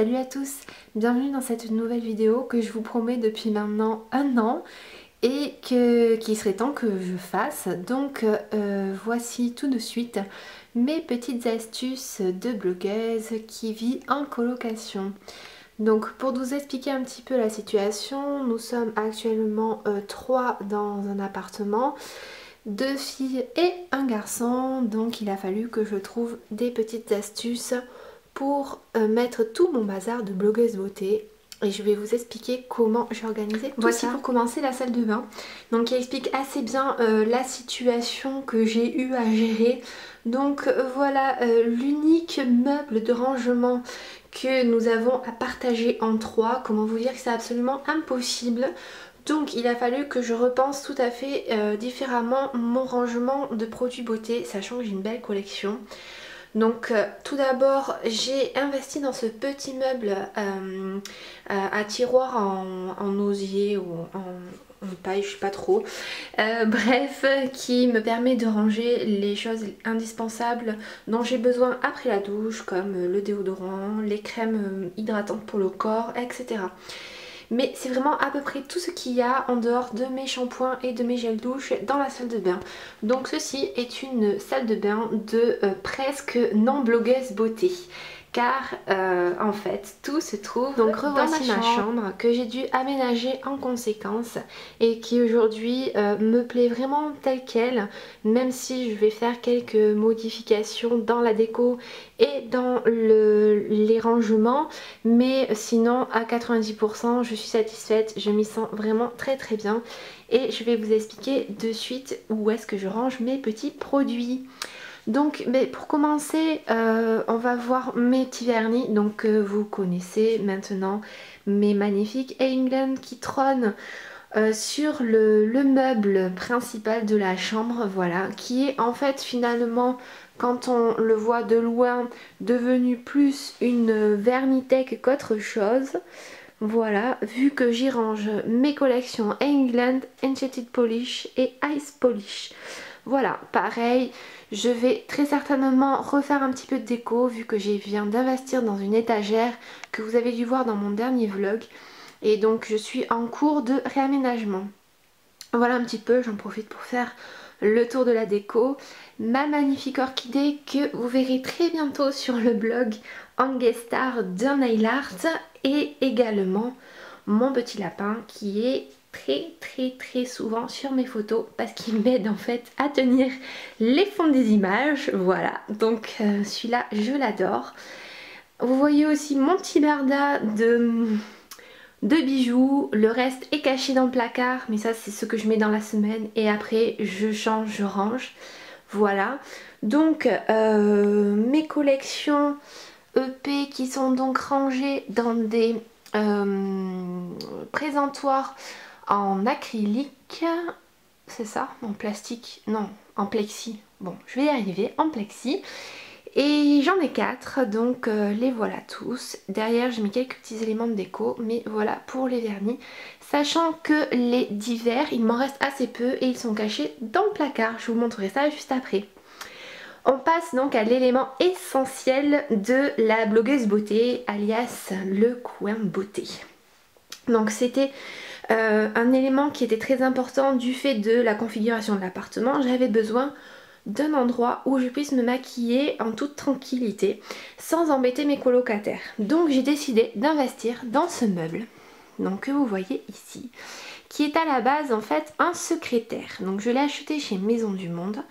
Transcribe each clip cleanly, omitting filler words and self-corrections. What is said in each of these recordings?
Salut à tous, bienvenue dans cette nouvelle vidéo que je vous promets depuis maintenant un an et qu'il serait temps que je fasse. Donc voici tout de suite mes petites astuces de blogueuse qui vit en colocation. Donc pour vous expliquer un petit peu la situation, nous sommes actuellement 3 dans un appartement, 2 filles et un garçon, donc il a fallu que je trouve des petites astuces pour mettre tout mon bazar de blogueuse beauté. Et je vais vous expliquer comment j'ai organisé tout Voici ça. Pour commencer la salle de bain, donc qui explique assez bien la situation que j'ai eu à gérer. Donc voilà l'unique meuble de rangement que nous avons à partager en 3. Comment vous dire que c'est absolument impossible. Donc il a fallu que je repense tout à fait différemment mon rangement de produits beauté, sachant que j'ai une belle collection. Donc tout d'abord j'ai investi dans ce petit meuble à tiroir en osier ou en paille, je sais pas trop, bref, qui me permet de ranger les choses indispensables dont j'ai besoin après la douche, comme le déodorant, les crèmes hydratantes pour le corps, etc. Mais c'est vraiment à peu près tout ce qu'il y a en dehors de mes shampoings et de mes gels douche dans la salle de bain. Donc ceci est une salle de bain de presque non blogueuse beauté. Car en fait tout se trouve donc dans ma chambre que j'ai dû aménager en conséquence et qui aujourd'hui me plaît vraiment telle quelle, même si je vais faire quelques modifications dans la déco et dans les rangements, mais sinon à 90% je suis satisfaite, je m'y sens vraiment très très bien et je vais vous expliquer de suite où est-ce que je range mes petits produits. Donc pour commencer on va voir mes petits vernis, donc vous connaissez maintenant mes magnifiques England qui trônent sur le meuble principal de la chambre, voilà, qui est en fait finalement, quand on le voit de loin, devenu plus une vernithèque qu'autre chose. Voilà, vu que j'y range mes collections England, Enchanted Polish et Ice Polish. Voilà, pareil, je vais très certainement refaire un petit peu de déco vu que je viens d'investir dans une étagère que vous avez dû voir dans mon dernier vlog. Et donc je suis en cours de réaménagement. Voilà un petit peu, j'en profite pour faire le tour de la déco. Ma magnifique orchidée que vous verrez très bientôt sur le blog en guest star de Nail Art. Et également mon petit lapin qui est très souvent sur mes photos parce qu'il m'aide en fait à tenir les fonds des images. Voilà, donc celui-là je l'adore. Vous voyez aussi mon petit barda de bijoux, le reste est caché dans le placard, mais ça c'est ce que je mets dans la semaine et après je change, je range. Voilà, donc mes collections EP qui sont donc rangées dans des présentoirs en acrylique, c'est ça, en plastique, non, en plexi, bon je vais y arriver, en plexi. Et j'en ai 4, donc les voilà tous. Derrière j'ai mis quelques petits éléments de déco, mais voilà pour les vernis. Sachant que les divers, il m'en reste assez peu et ils sont cachés dans le placard. Je vous montrerai ça juste après. On passe donc à l'élément essentiel de la blogueuse beauté, alias le coin beauté. Donc c'était un élément qui était très important du fait de la configuration de l'appartement. J'avais besoin d'un endroit où je puisse me maquiller en toute tranquillité sans embêter mes colocataires. Donc j'ai décidé d'investir dans ce meuble, donc que vous voyez ici, qui est à la base en fait un secrétaire. Donc je l'ai acheté chez Maison du Monde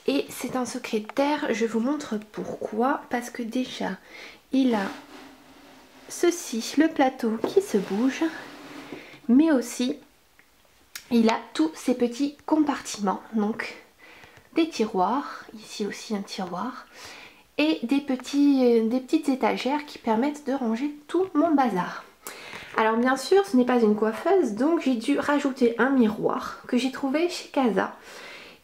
et c'est un secrétaire, je vous montre pourquoi, parce que déjà il a ceci, le plateau qui se bouge, mais aussi il a tous ces petits compartiments, donc des tiroirs, ici aussi un tiroir, et des petites étagères qui permettent de ranger tout mon bazar. Alors bien sûr ce n'est pas une coiffeuse, donc j'ai dû rajouter un miroir que j'ai trouvé chez Casa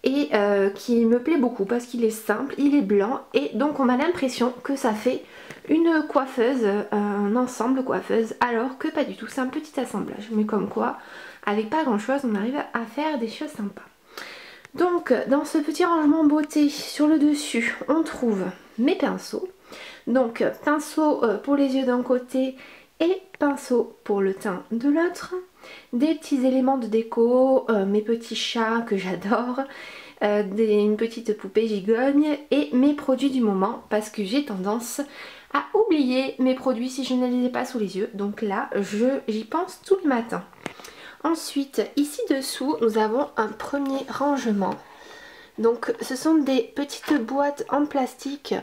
et qui me plaît beaucoup parce qu'il est simple, il est blanc et donc on a l'impression que ça fait une coiffeuse, un ensemble coiffeuse, alors que pas du tout, c'est un petit assemblage, mais comme quoi avec pas grand chose on arrive à faire des choses sympas. Donc dans ce petit rangement beauté, sur le dessus on trouve mes pinceaux. Donc pinceau pour les yeux d'un côté et pinceau pour le teint de l'autre. Des petits éléments de déco, mes petits chats que j'adore, une petite poupée gigogne et mes produits du moment parce que j'ai tendance à oublier mes produits si je ne les ai pas sous les yeux. Donc là, j'y pense tous les matins. Ensuite, ici dessous, nous avons un premier rangement. Donc ce sont des petites boîtes en plastique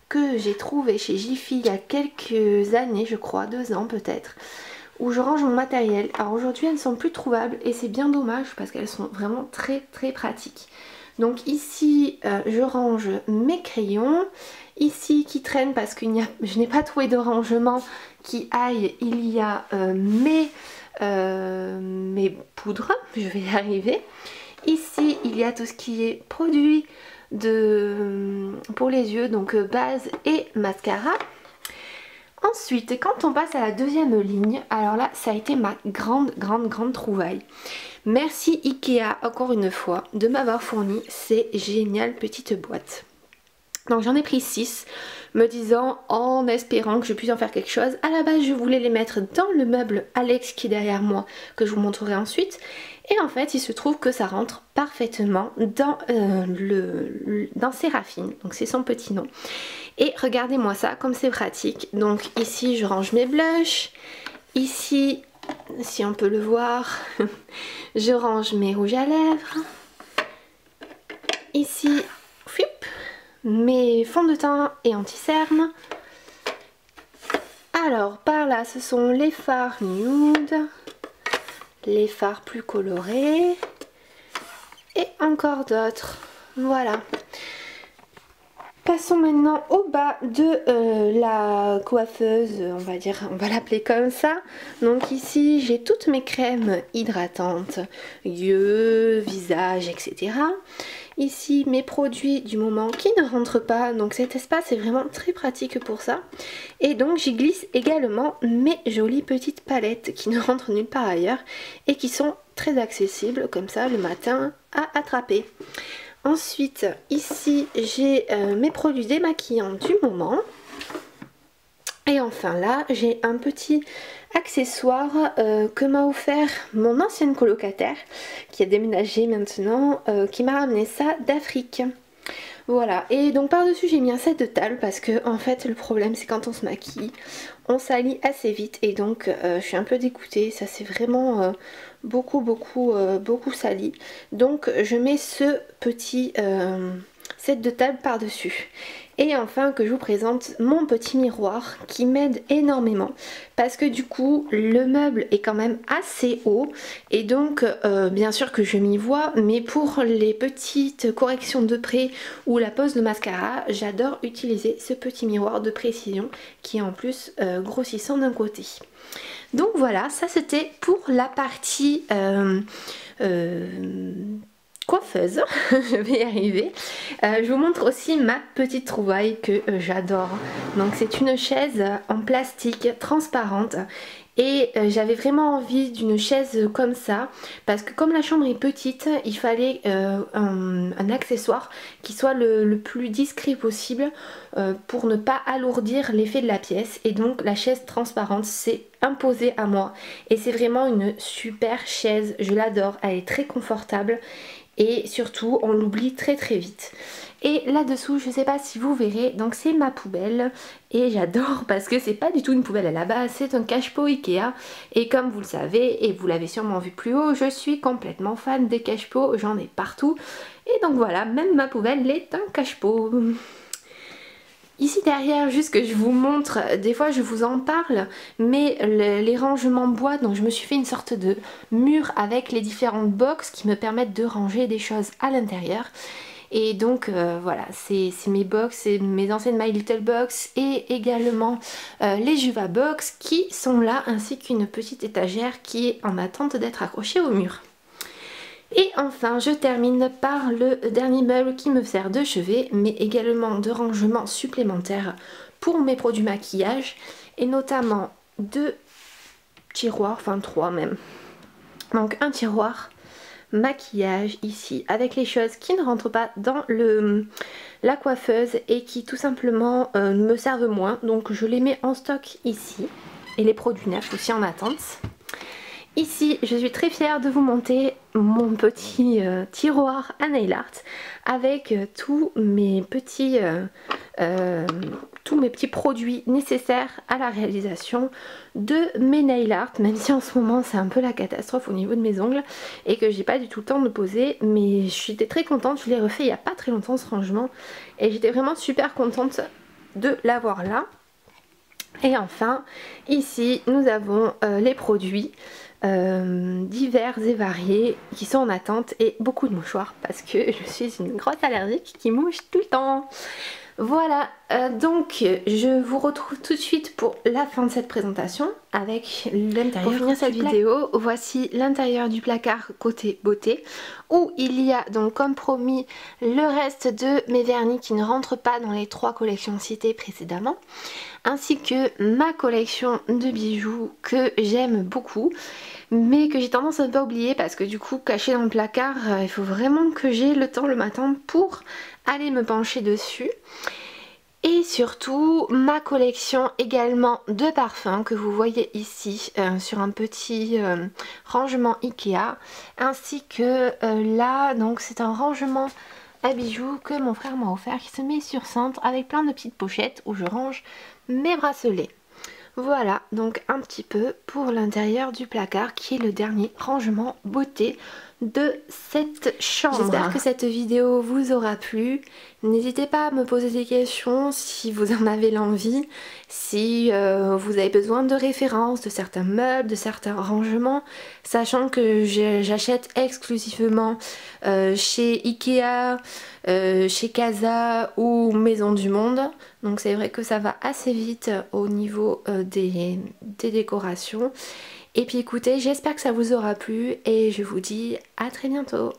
que j'ai trouvées chez Jiffy il y a quelques années, je crois, 2 ans peut-être, où je range mon matériel. Alors aujourd'hui elles ne sont plus trouvables et c'est bien dommage parce qu'elles sont vraiment très très pratiques. Donc ici je range mes crayons, ici qui traînent parce que je n'ai pas trouvé de rangement qui aille, il y a mes poudres, je vais y arriver. Ici il y a tout ce qui est produit pour les yeux, donc base et mascara. Ensuite, quand on passe à la deuxième ligne, alors là ça a été ma grande trouvaille. Merci Ikea encore une fois de m'avoir fourni ces géniales petites boîtes. Donc j'en ai pris 6, me disant, en espérant que je puisse en faire quelque chose. À la base je voulais les mettre dans le meuble Alex qui est derrière moi, que je vous montrerai ensuite. Et en fait il se trouve que ça rentre parfaitement dans Séraphine, donc c'est son petit nom. Et regardez-moi ça, comme c'est pratique. Donc ici je range mes blushs, ici, si on peut le voir, je range mes rouges à lèvres, ici, mes fonds de teint et anti-cerne. Alors par là ce sont les fards nude, les fards plus colorés et encore d'autres. Voilà. Passons maintenant au bas de la coiffeuse, on va l'appeler comme ça. Donc ici j'ai toutes mes crèmes hydratantes, yeux, visage, etc. Ici mes produits du moment qui ne rentrent pas, donc cet espace est vraiment très pratique pour ça. Et donc j'y glisse également mes jolies petites palettes qui ne rentrent nulle part ailleurs et qui sont très accessibles comme ça le matin à attraper. Ensuite ici j'ai mes produits démaquillants du moment. Et enfin là j'ai un petit accessoire que m'a offert mon ancienne colocataire qui a déménagé maintenant, qui m'a ramené ça d'Afrique. Voilà, et donc par dessus j'ai mis un set de table parce que en fait le problème c'est quand on se maquille, on salit assez vite et donc je suis un peu dégoûtée, ça c'est vraiment beaucoup sali. Donc je mets ce petit set de table par dessus. Et enfin que je vous présente mon petit miroir qui m'aide énormément parce que du coup le meuble est quand même assez haut et donc bien sûr que je m'y vois, mais pour les petites corrections de près ou la pose de mascara, j'adore utiliser ce petit miroir de précision qui est en plus grossissant d'un côté. Donc voilà, ça c'était pour la partie coiffeuse, je vais y arriver. Je vous montre aussi ma petite trouvaille que j'adore. Donc c'est une chaise en plastique transparente et j'avais vraiment envie d'une chaise comme ça parce que comme la chambre est petite, il fallait un accessoire qui soit le plus discret possible pour ne pas alourdir l'effet de la pièce. Et donc la chaise transparente s'est imposée à moi et c'est vraiment une super chaise, je l'adore, elle est très confortable. Et surtout on l'oublie très vite. Et là dessous je sais pas si vous verrez, donc c'est ma poubelle et j'adore parce que c'est pas du tout une poubelle à la base, c'est un cache-pot Ikea. Et comme vous le savez et vous l'avez sûrement vu plus haut, je suis complètement fan des cache-pots, j'en ai partout. Et donc voilà, même ma poubelle est un cache-pot. Ici derrière, juste que je vous montre, des fois je vous en parle, mais les rangements bois, donc je me suis fait une sorte de mur avec les différentes box qui me permettent de ranger des choses à l'intérieur. Et donc voilà, c'est mes box, c'est mes anciennes My Little Box et également les Juva Box qui sont là, ainsi qu'une petite étagère qui est en attente d'être accrochée au mur. Et enfin je termine par le dernier meuble qui me sert de chevet mais également de rangement supplémentaire pour mes produits maquillage et notamment 2 tiroirs, enfin 3 même. Donc un tiroir maquillage ici avec les choses qui ne rentrent pas dans la coiffeuse et qui tout simplement me servent moins. Donc je les mets en stock ici et les produits neufs aussi en attente. Ici, je suis très fière de vous monter mon petit tiroir à nail art avec tous mes petits produits nécessaires à la réalisation de mes nail art, même si en ce moment c'est un peu la catastrophe au niveau de mes ongles et que j'ai pas du tout le temps de poser, mais j'étais très contente, je l'ai refait il y a pas très longtemps ce rangement et j'étais vraiment super contente de l'avoir là. Et enfin, ici nous avons les produits divers et variés qui sont en attente et beaucoup de mouchoirs parce que je suis une grosse allergique qui mouche tout le temps. Voilà, donc je vous retrouve tout de suite pour la fin de cette présentation avec l'intérieur. Pour finir cette vidéo, voici l'intérieur du placard côté beauté où il y a donc comme promis le reste de mes vernis qui ne rentrent pas dans les 3 collections citées précédemment, ainsi que ma collection de bijoux que j'aime beaucoup mais que j'ai tendance à ne pas oublier parce que du coup caché dans le placard il faut vraiment que j'ai le temps le matin pour aller me pencher dessus. Et surtout ma collection également de parfums que vous voyez ici sur un petit rangement Ikea, ainsi que là donc c'est un rangement à bijoux que mon frère m'a offert qui se met sur cintre avec plein de petites pochettes où je range mes bracelets. Voilà donc un petit peu pour l'intérieur du placard qui est le dernier rangement beauté de cette chambre. J'espère que cette vidéo vous aura plu. N'hésitez pas à me poser des questions si vous en avez l'envie, si vous avez besoin de références de certains meubles, de certains rangements, sachant que j'achète exclusivement chez Ikea, chez Casa ou Maison du Monde. Donc c'est vrai que ça va assez vite au niveau des décorations. Et puis écoutez, j'espère que ça vous aura plu et je vous dis à très bientôt.